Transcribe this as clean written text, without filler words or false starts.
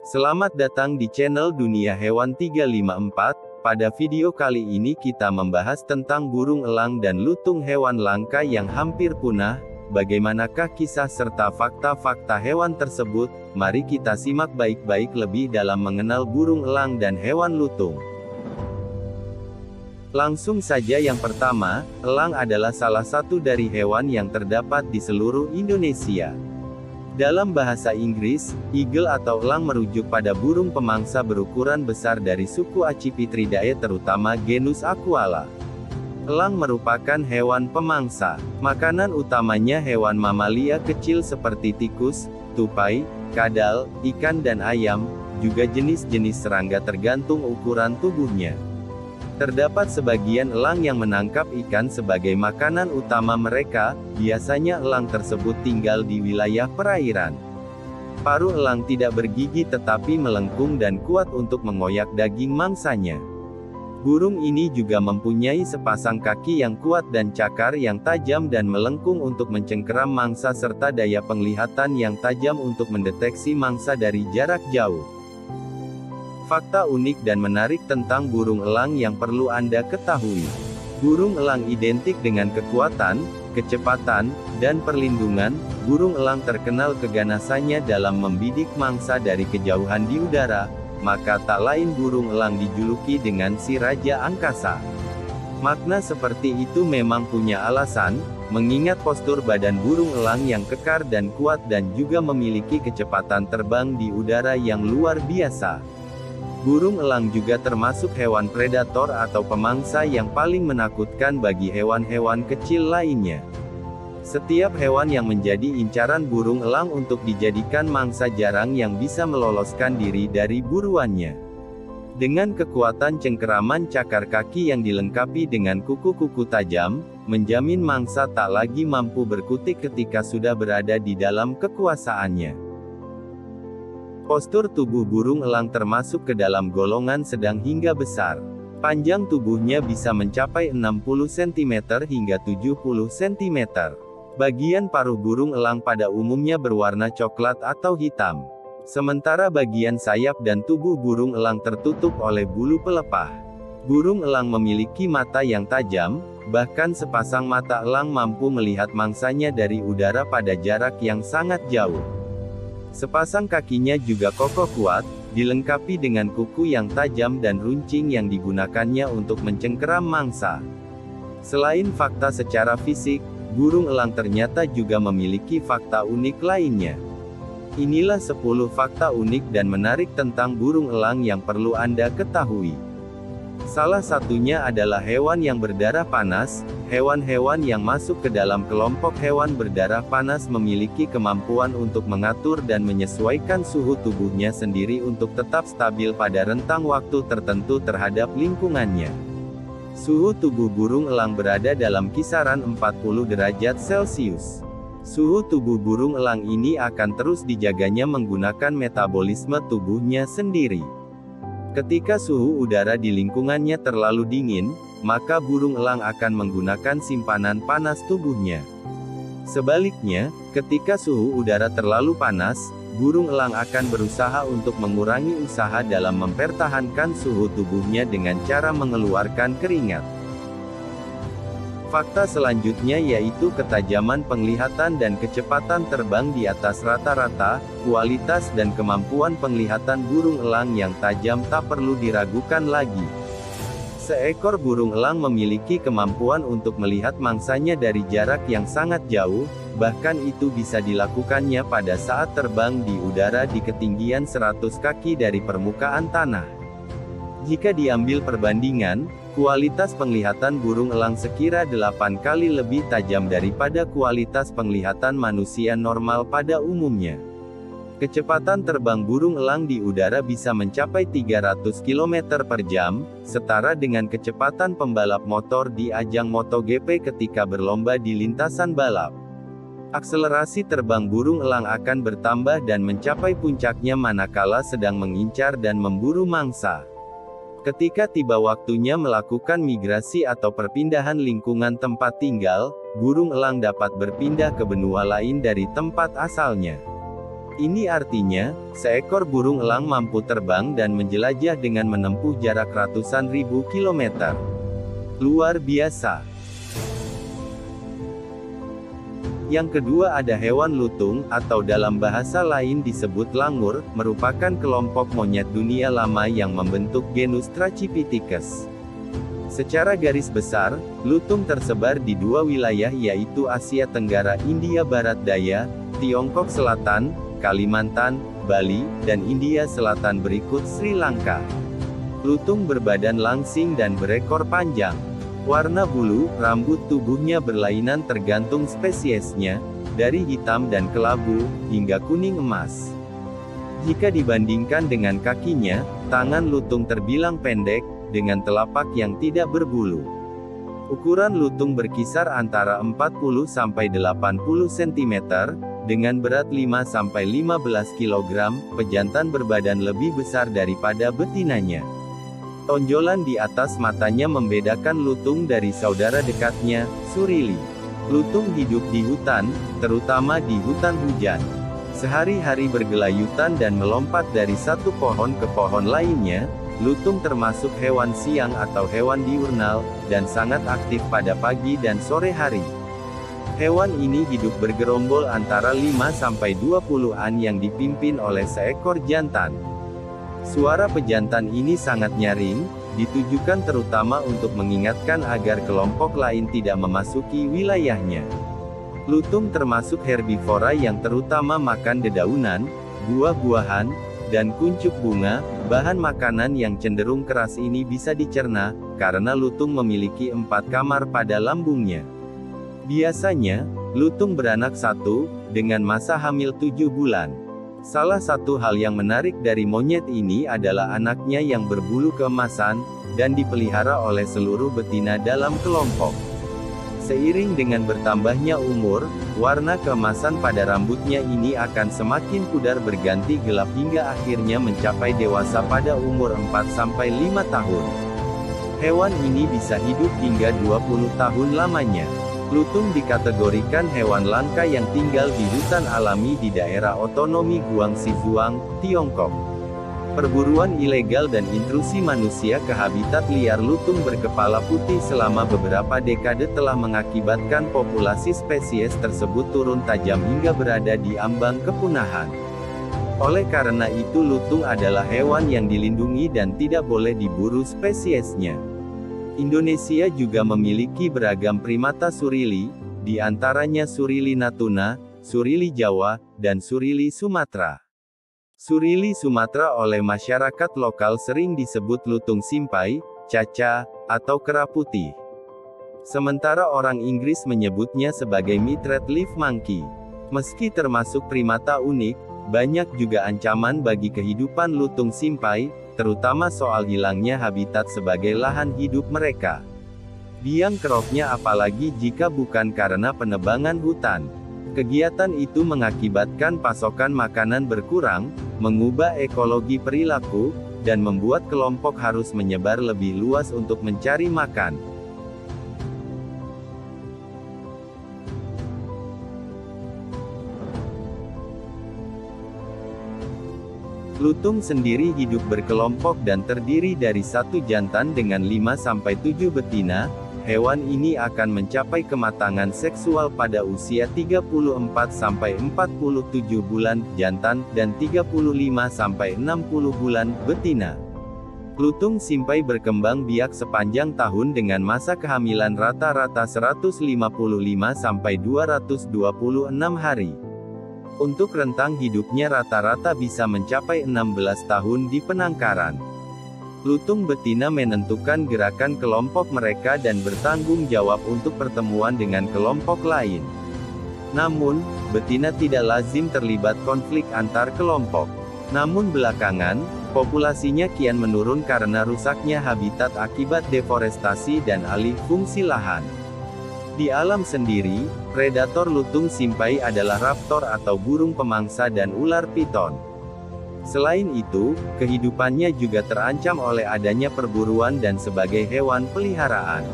Selamat datang di channel Dunia Hewan 354. Pada video kali ini kita membahas tentang burung elang dan lutung, hewan langka yang hampir punah. Bagaimanakah kisah serta fakta-fakta hewan tersebut? Mari kita simak baik-baik lebih dalam mengenal burung elang dan hewan lutung. Langsung saja yang pertama, elang adalah salah satu dari hewan yang terdapat di seluruh Indonesia. Dalam bahasa Inggris, eagle atau elang merujuk pada burung pemangsa berukuran besar dari suku Accipitridae, terutama genus Aquala. Elang merupakan hewan pemangsa. Makanan utamanya hewan mamalia kecil seperti tikus, tupai, kadal, ikan dan ayam, juga jenis-jenis serangga tergantung ukuran tubuhnya. Terdapat sebagian elang yang menangkap ikan sebagai makanan utama mereka. Biasanya elang tersebut tinggal di wilayah perairan. Paruh elang tidak bergigi tetapi melengkung dan kuat untuk mengoyak daging mangsanya. Burung ini juga mempunyai sepasang kaki yang kuat dan cakar yang tajam dan melengkung untuk mencengkeram mangsa, serta daya penglihatan yang tajam untuk mendeteksi mangsa dari jarak jauh. Fakta unik dan menarik tentang burung elang yang perlu Anda ketahui. Burung elang identik dengan kekuatan, kecepatan, dan perlindungan. Burung elang terkenal keganasannya dalam membidik mangsa dari kejauhan di udara, maka tak lain burung elang dijuluki dengan si Raja Angkasa. Makna seperti itu memang punya alasan, mengingat postur badan burung elang yang kekar dan kuat dan juga memiliki kecepatan terbang di udara yang luar biasa. Burung elang juga termasuk hewan predator atau pemangsa yang paling menakutkan bagi hewan-hewan kecil lainnya. Setiap hewan yang menjadi incaran burung elang untuk dijadikan mangsa jarang yang bisa meloloskan diri dari buruannya. Dengan kekuatan cengkeraman cakar kaki yang dilengkapi dengan kuku-kuku tajam, menjamin mangsa tak lagi mampu berkutik ketika sudah berada di dalam kekuasaannya. Postur tubuh burung elang termasuk ke dalam golongan sedang hingga besar. Panjang tubuhnya bisa mencapai 60 cm hingga 70 cm. Bagian paruh burung elang pada umumnya berwarna coklat atau hitam. Sementara bagian sayap dan tubuh burung elang tertutup oleh bulu pelepah. Burung elang memiliki mata yang tajam, bahkan sepasang mata elang mampu melihat mangsanya dari udara pada jarak yang sangat jauh. Sepasang kakinya juga kokoh kuat, dilengkapi dengan kuku yang tajam dan runcing yang digunakannya untuk mencengkeram mangsa. Selain fakta secara fisik, burung elang ternyata juga memiliki fakta unik lainnya. Inilah 10 fakta unik dan menarik tentang burung elang yang perlu Anda ketahui. Salah satunya adalah hewan yang berdarah panas. Hewan-hewan yang masuk ke dalam kelompok hewan berdarah panas memiliki kemampuan untuk mengatur dan menyesuaikan suhu tubuhnya sendiri untuk tetap stabil pada rentang waktu tertentu terhadap lingkungannya. Suhu tubuh burung elang berada dalam kisaran 40 derajat Celcius. Suhu tubuh burung elang ini akan terus dijaganya menggunakan metabolisme tubuhnya sendiri. Ketika suhu udara di lingkungannya terlalu dingin, maka burung elang akan menggunakan simpanan panas tubuhnya. Sebaliknya, ketika suhu udara terlalu panas, burung elang akan berusaha untuk mengurangi usaha dalam mempertahankan suhu tubuhnya dengan cara mengeluarkan keringat. Fakta selanjutnya yaitu ketajaman penglihatan dan kecepatan terbang di atas rata-rata. Kualitas dan kemampuan penglihatan burung elang yang tajam tak perlu diragukan lagi. Seekor burung elang memiliki kemampuan untuk melihat mangsanya dari jarak yang sangat jauh, bahkan itu bisa dilakukannya pada saat terbang di udara di ketinggian 100 kaki dari permukaan tanah. Jika diambil perbandingan, kualitas penglihatan burung elang sekira 8 kali lebih tajam daripada kualitas penglihatan manusia normal pada umumnya. Kecepatan terbang burung elang di udara bisa mencapai 300 km per jam, setara dengan kecepatan pembalap motor di ajang MotoGP ketika berlomba di lintasan balap. Akselerasi terbang burung elang akan bertambah dan mencapai puncaknya manakala sedang mengincar dan memburu mangsa. Ketika tiba waktunya melakukan migrasi atau perpindahan lingkungan tempat tinggal, burung elang dapat berpindah ke benua lain dari tempat asalnya. Ini artinya, seekor burung elang mampu terbang dan menjelajah dengan menempuh jarak ratusan ribu kilometer. Luar biasa. Yang kedua ada hewan lutung, atau dalam bahasa lain disebut langur, merupakan kelompok monyet dunia lama yang membentuk genus Trachypithecus. Secara garis besar, lutung tersebar di dua wilayah yaitu Asia Tenggara India Barat Daya, Tiongkok Selatan, Kalimantan, Bali, dan India Selatan berikut Sri Lanka. Lutung berbadan langsing dan berekor panjang. Warna bulu, rambut tubuhnya berlainan tergantung spesiesnya, dari hitam dan kelabu, hingga kuning emas. Jika dibandingkan dengan kakinya, tangan lutung terbilang pendek, dengan telapak yang tidak berbulu. Ukuran lutung berkisar antara 40–80 cm, dengan berat 5–15 kg, pejantan berbadan lebih besar daripada betinanya. Tonjolan di atas matanya membedakan lutung dari saudara dekatnya, surili. Lutung hidup di hutan, terutama di hutan hujan. Sehari-hari bergelayutan dan melompat dari satu pohon ke pohon lainnya. Lutung termasuk hewan siang atau hewan diurnal, dan sangat aktif pada pagi dan sore hari. Hewan ini hidup bergerombol antara 5–20-an yang dipimpin oleh seekor jantan. Suara pejantan ini sangat nyaring, ditujukan terutama untuk mengingatkan agar kelompok lain tidak memasuki wilayahnya. Lutung termasuk herbivora yang terutama makan dedaunan, buah-buahan, dan kuncup bunga. Bahan makanan yang cenderung keras ini bisa dicerna, karena lutung memiliki 4 kamar pada lambungnya. Biasanya, lutung beranak satu, dengan masa hamil 7 bulan. Salah satu hal yang menarik dari monyet ini adalah anaknya yang berbulu keemasan, dan dipelihara oleh seluruh betina dalam kelompok. Seiring dengan bertambahnya umur, warna keemasan pada rambutnya ini akan semakin pudar berganti gelap hingga akhirnya mencapai dewasa pada umur 4–5 tahun. Hewan ini bisa hidup hingga 20 tahun lamanya. Lutung dikategorikan hewan langka yang tinggal di hutan alami di daerah otonomi Guangxi Zhuang, Tiongkok. Perburuan ilegal dan intrusi manusia ke habitat liar lutung berkepala putih selama beberapa dekade telah mengakibatkan populasi spesies tersebut turun tajam hingga berada di ambang kepunahan. Oleh karena itu lutung adalah hewan yang dilindungi dan tidak boleh diburu spesiesnya. Indonesia juga memiliki beragam primata surili, di antaranya surili Natuna, surili Jawa, dan surili Sumatera. Surili Sumatera oleh masyarakat lokal sering disebut lutung simpai, caca, atau kera putih. Sementara orang Inggris menyebutnya sebagai mitred leaf monkey. Meski termasuk primata unik, banyak juga ancaman bagi kehidupan lutung simpai, terutama soal hilangnya habitat sebagai lahan hidup mereka. Biang keroknya apalagi jika bukan karena penebangan hutan. Kegiatan itu mengakibatkan pasokan makanan berkurang, mengubah ekologi perilaku, dan membuat kelompok harus menyebar lebih luas untuk mencari makan. Lutung sendiri hidup berkelompok dan terdiri dari satu jantan dengan 5–7 betina. Hewan ini akan mencapai kematangan seksual pada usia 34–47 bulan jantan, dan 35–60 bulan betina. Lutung simpai berkembang biak sepanjang tahun dengan masa kehamilan rata-rata 155–226 hari. Untuk rentang hidupnya rata-rata bisa mencapai 16 tahun di penangkaran. Lutung betina menentukan gerakan kelompok mereka dan bertanggung jawab untuk pertemuan dengan kelompok lain. Namun, betina tidak lazim terlibat konflik antar kelompok. Namun belakangan, populasinya kian menurun karena rusaknya habitat akibat deforestasi dan alih fungsi lahan. Di alam sendiri, predator lutung simpai adalah raptor atau burung pemangsa dan ular piton. Selain itu, kehidupannya juga terancam oleh adanya perburuan dan sebagai hewan peliharaan.